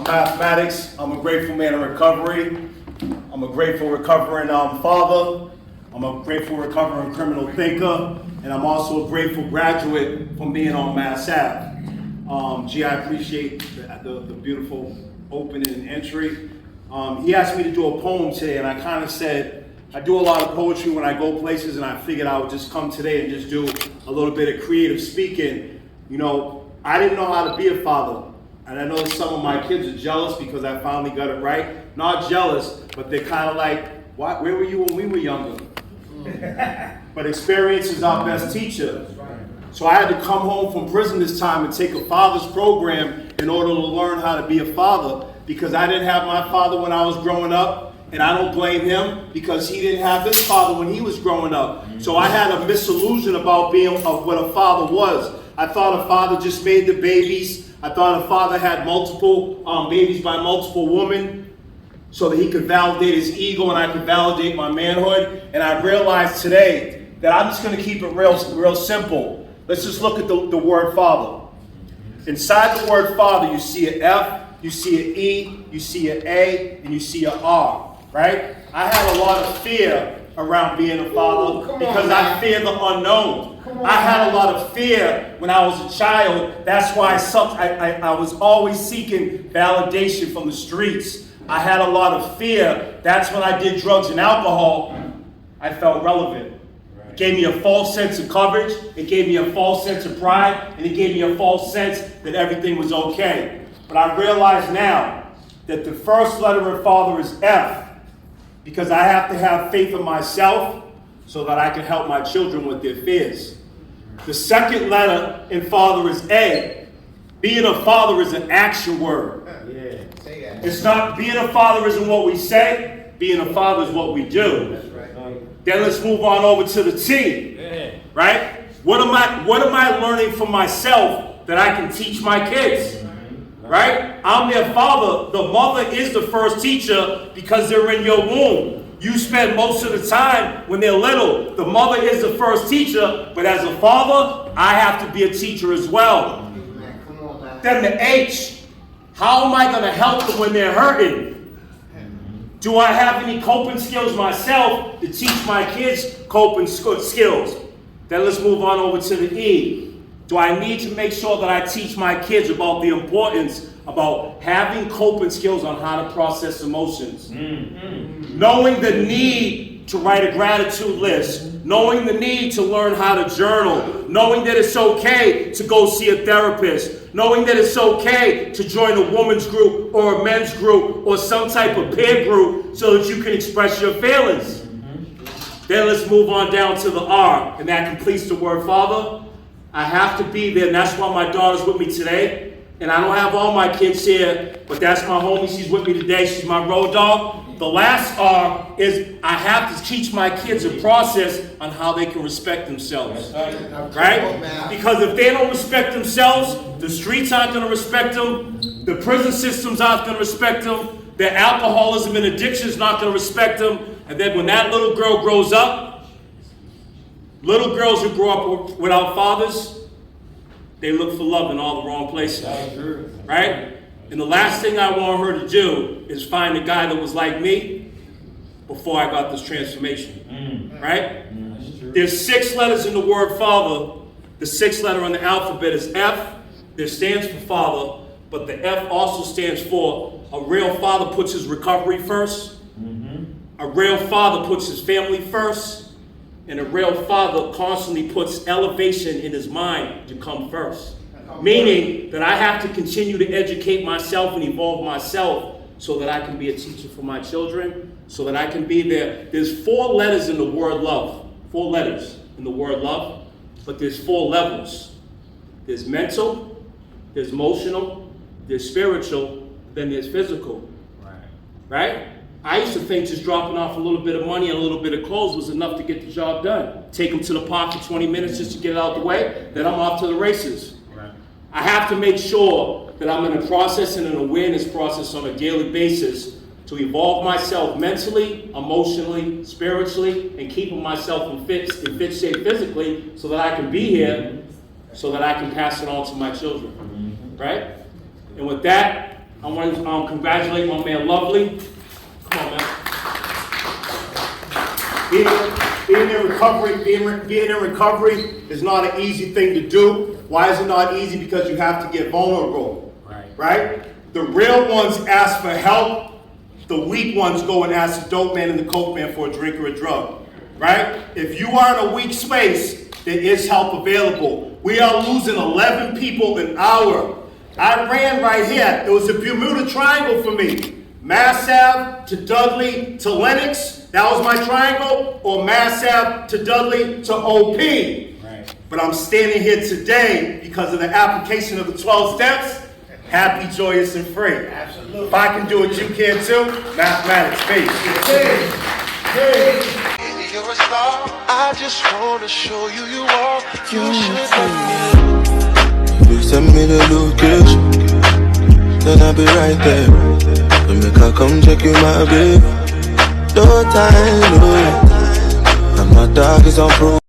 Mathematics. I'm a grateful man in recovery. I'm a grateful recovering father. I'm a grateful recovering criminal thinker. And I'm also a grateful graduate from being on Mass Ave. I appreciate the beautiful opening and entry. He asked me to do a poem today, and I kind of said, I do a lot of poetry when I go places, and I figured I would just come today and just do a little bit of creative speaking. You know, I didn't know how to be a father. And I know some of my kids are jealous because I finally got it right. Not jealous, but they're kind of like, where were you when we were younger? But experience is our best teacher. So I had to come home from prison this time and take a father's program in order to learn how to be a father, because I didn't have my father when I was growing up, and I don't blame him because he didn't have his father when he was growing up. So I had a misillusion about what a father was. I thought a father just made the babies. I thought a father had multiple babies by multiple women so that he could validate his ego and I could validate my manhood. And I realized today that I'm just going to keep it real simple. Let's just look at the word father. Inside the word father, you see an F, you see an E, you see an A, and you see an R, right? I had a lot of fear around being a father because I fear the unknown. I had a lot of fear when I was a child. That's why I was always seeking validation from the streets. I had a lot of fear. That's when I did drugs and alcohol. I felt relevant. It gave me a false sense of coverage. It gave me a false sense of pride. And it gave me a false sense that everything was okay. But I realize now that the first letter of father is F, because I have to have faith in myself so that I can help my children with their fears. The second letter in father is A. Being a father is an action word. It's not, being a father isn't what we say, being a father is what we do. Then let's move on over to the T, right? What am I learning for myself that I can teach my kids, right? I'm their father. The mother is the first teacher because they're in your womb. You spend most of the time when they're little. The mother is the first teacher, but as a father, I have to be a teacher as well. Then the H, how am I going to help them when they're hurting? Do I have any coping skills myself to teach my kids coping skills? Then let's move on over to the E. Do I need to make sure that I teach my kids about the importance about having coping skills on how to process emotions? Knowing the need to write a gratitude list, knowing the need to learn how to journal, knowing that it's okay to go see a therapist, knowing that it's okay to join a woman's group or a men's group or some type of peer group so that you can express your feelings. Then let's move on down to the R, and that completes the word father. I have to be there, and that's why my daughter's with me today. And I don't have all my kids here, but that's my homie. She's with me today. She's my road dog. The last R is I have to teach my kids a process on how they can respect themselves, right? Because if they don't respect themselves, the streets aren't going to respect them. The prison systems aren't going to respect them. Their alcoholism and addiction is not going to respect them. And then when that little girl grows up, little girls who grow up without fathers, they look for love in all the wrong places, right? And the last thing I want her to do is find a guy that was like me before I got this transformation, right? There's 6 letters in the word father. The 6th letter on the alphabet is F. That stands for father, but the F also stands for a real father puts his recovery first. A real father puts his family first. And a real father constantly puts elevation in his mind to come first. Meaning that I have to continue to educate myself and evolve myself so that I can be a teacher for my children, so that I can be there. There's 4 letters in the word love. 4 letters in the word love, but there's 4 levels. There's mental, there's emotional, there's spiritual, then there's physical. Right? I used to think just dropping off a little bit of money and a little bit of clothes was enough to get the job done. Take them to the park for 20 minutes just to get it out the way, then I'm off to the races. I have to make sure that I'm in a process and an awareness process on a daily basis to evolve myself mentally, emotionally, spiritually, and keeping myself in fit shape physically so that I can be here, so that I can pass it on to my children, right? And with that, I want to congratulate my man Lovely. Come on, man. Being in recovery is not an easy thing to do. Why is it not easy? Because you have to get vulnerable. Right? The real ones ask for help. The weak ones go and ask the dope man and the coke man for a drink or a drug. Right? If you are in a weak space, there is help available. We are losing 11 people an hour. I ran right here. It was a Bermuda Triangle for me. Mass Ave to Dudley to Lenox, that was my triangle, or Mass Ave to Dudley to OP. Right. But I'm standing here today because of the application of the 12 steps. Happy, joyous, and free. Absolutely. If I can do it, you can too. Mathematics, peace. Hey. You're a star. I just want to show you you are. You should let me. You send me the location, then I'll be right there. So make her come check you, my babe. No time, no. I'm not dark, it's on proof.